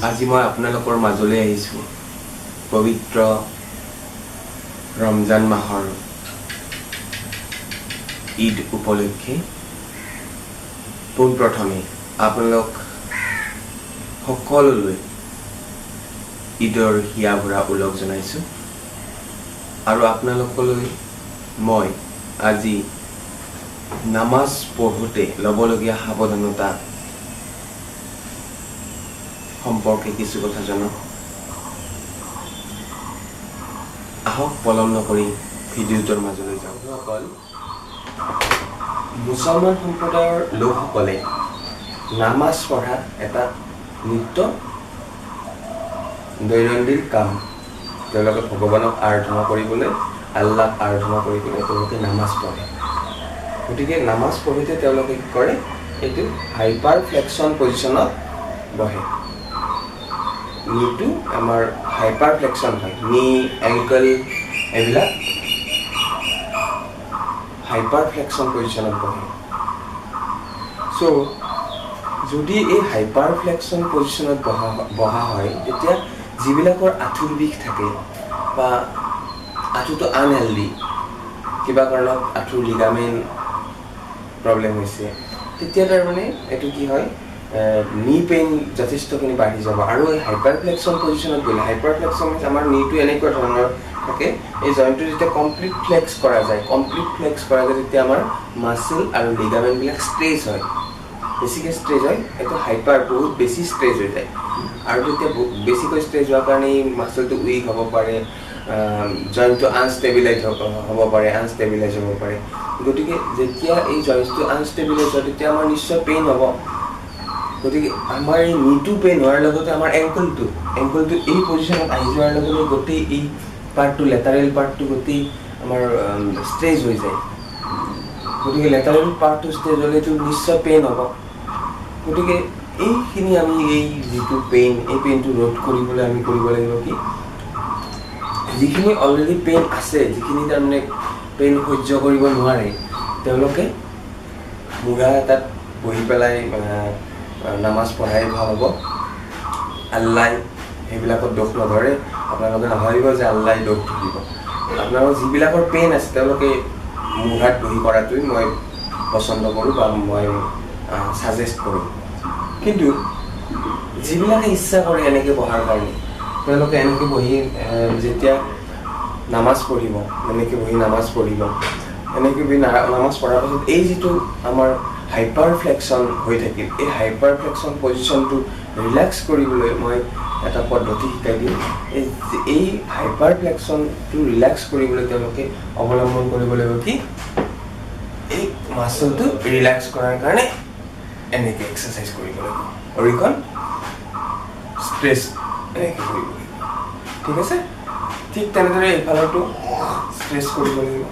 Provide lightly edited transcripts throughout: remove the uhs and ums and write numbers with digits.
আজি মই আপোনালোকৰ মাজলৈ আহিছোঁ পবিত্ৰ ৰমজান মাহৰ ঈদ উপলক্ষে। পোনপ্ৰথমে আপোনালোক সকলোলৈ ঈদৰ হিয়া ভৰা ওলগ জনাইছোঁ আৰু আপোনালোকলৈ মই আজি নামাজ পঢ়োঁতে ল'বলগীয়া সাৱধানতা সম্পৰ্কে কিছু কথা জনাওঁ। আহক পলম নকৰি ভিডিঅ'টোৰ মাজলৈ যাওঁ। অকল মুছলমান সম্প্ৰদায়ৰ লোকসকলে নামাজ পঢ়া এটা নিত্য দৈনন্দিন কাম। তেওঁলোকে ভগৱানক আৰাধনা কৰিবলৈ, আল্লাহক আৰাধনা কৰিবলৈ তেওঁলোকে নামাজ পঢ়ে। গতিকে নামাজ পঢ়োঁতে তেওঁলোকে কি কৰে, এইটো হাইপাৰ ফ্লেক্সন পজিশ্যনত বহে। নিটো আমাৰ হাইপাৰ ফ্লেক্সন হয়, নি এংকল এইবিলাক হাইপাৰ ফ্লেক্সন পজিশ্যনত বহে। চ' যদি এই হাইপাৰ ফ্লেক্সন পজিশ্যনত বহা হয়, তেতিয়া যিবিলাকৰ আঁঠুৰ বিষ থাকে বা আঁঠুটো আনহেল্ডি, কিবা কাৰণত আঁঠুৰ লিগামেণ্ট প্ৰব্লেম হৈছে, তেতিয়া তাৰমানে এইটো কি হয়, নি পেইন যথেষ্টখিনি বাঢ়ি যাব। আৰু এই হাইপাৰ ফ্লেক্সন পজিশ্যনত গ'লে, হাইপাৰ ফ্লেক্সন আমাৰ নিটো এনেকুৱা ধৰণৰ থাকে, এই জইণ্টটো যেতিয়া কমপ্লিট ফ্লেক্স কৰা যায়, তেতিয়া আমাৰ মাছল আৰু লিগামেণ্টবিলাক ষ্ট্ৰেচ হয়, বেছিকৈ ষ্ট্ৰেচ হয়। এইটো হাইপাৰ বহুত বেছি ষ্ট্ৰেচ হৈ যায় আৰু তেতিয়া বেছিকৈ ষ্ট্ৰেচ হোৱাৰ কাৰণে এই মাছলটো উইক হ'ব পাৰে, জইণ্টটো আনষ্টেবিলাইজ হ'ব পাৰে। গতিকে যেতিয়া এই জইণ্টটো আনষ্টেবিলাইজ হয়, তেতিয়া আমাৰ নিশ্চয় পেইন হ'ব। গতিকে আমাৰ এই নিটো পেইন হোৱাৰ লগতে আমাৰ এংকলটো এই পজিশ্যনত আহি যোৱাৰ লগে লগে গোটেই এই পাৰ্টটো, লেটাৰেল পাৰ্টটো গোটেই আমাৰ ষ্ট্ৰেচ হৈ যায়। গতিকে লেটাৰেল পাৰ্টটো ষ্ট্ৰেচ হ'লেতো নিশ্চয় পেইন হ'ব। গতিকে এইখিনি আমি এই যিটো পেইন, এই পেইনটো ৰোধ কৰিবলৈ আমি কৰিব লাগিব কি, যিখিনি অলৰেডি পেইন আছে, যিখিনি তাৰমানে পেইন সহ্য কৰিব নোৱাৰে, তেওঁলোকে মূৰা এটাত বহি পেলাই নামাজ পঢ়াই ভাল হ'ব। আল্লাই সেইবিলাকত দোষ নধৰে। আপোনালোকে নাভাবিব যে আল্লাই দোষ দিব। আপোনালোকৰ যিবিলাকৰ পেইন আছে তেওঁলোকে মূৰাত বহি কৰাটোৱেই মই পচন্দ কৰোঁ বা মই ছাজেষ্ট কৰোঁ। কিন্তু যিবিলাকে ইচ্ছা কৰে এনেকৈ বহাৰ কাৰণে, তেওঁলোকে এনেকৈ বহি যেতিয়া নামাজ পঢ়িব, এনেকৈ বহি নামাজ পঢ়াৰ পাছত এই যিটো আমাৰ হাইপাৰ ফ্লেক্সন হৈ থাকিল, এই হাইপাৰ ফ্লেক্সন পজিশ্যনটো ৰিলেক্স কৰিবলৈ মই এটা পদ্ধতি শিকাই দিওঁ। এই হাইপাৰ ফ্লেক্সনটো ৰিলেক্স কৰিবলৈ তেওঁলোকে অৱলম্বন কৰিব লাগিব কি, এই মাছলটো ৰিলেক্স কৰাৰ কাৰণে এনেকৈ এক্সাৰচাইজ কৰিব লাগিব। ভৰিখন ষ্ট্ৰেচ এনেকৈ কৰিব লাগিব। ঠিক আছে? ঠিক তেনেদৰে এইফালৰটো ষ্ট্ৰেচ কৰিব লাগিব।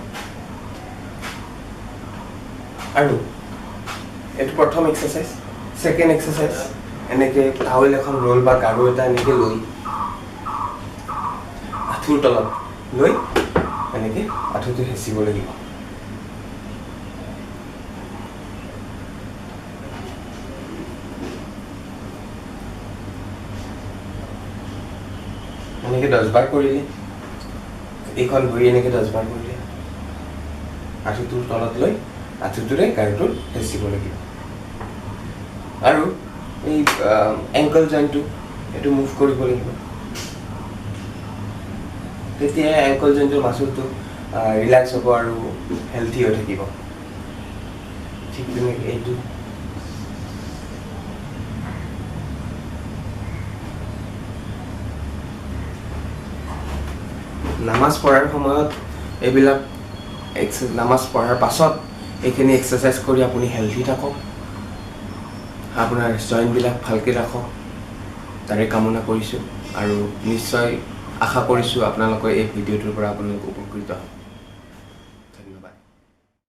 আৰু এইটো প্ৰথম এক্সাৰচাইজ। ছেকেণ্ড এক্সাৰচাইজ, এনেকৈ টাৱেল এখন ৰোল বা গাৰু এটা এনেকৈ লৈ আঁঠুৰ তলত লৈ এনেকৈ আঁঠুটো হেঁচিব লাগিব। এনেকৈ 10 বাৰ কৰিলে, এইখন ভৰি এনেকৈ 10 বাৰ কৰিলে, আঁঠুটোৰ তলত লৈ আঁঠুটোৰে গাৰুটোত হেঁচিব লাগিব। আৰু এই এংকল জইণ্টটো এইটো মুভ কৰিব লাগিব। তেতিয়া এংকল জইণ্টৰ মাছলটো ৰিলেক্স হ'ব আৰু হেল্থি হৈ থাকিব। ঠিক তেনেকৈ এইটো নামাজ পঢ়াৰ সময়ত এইবিলাক নামাজ পঢ়াৰ পাছত এইখিনি এক্সাৰচাইজ কৰি আপুনি হেল্থি থাকক, আপোনাৰ জইণ্টবিলাক ভালকৈ ৰাখক, তাৰে কামনা কৰিছোঁ। আৰু নিশ্চয় আশা কৰিছোঁ আপোনালোকে এই ভিডিঅ'টোৰ পৰা আপোনালোক উপকৃত হ'ব।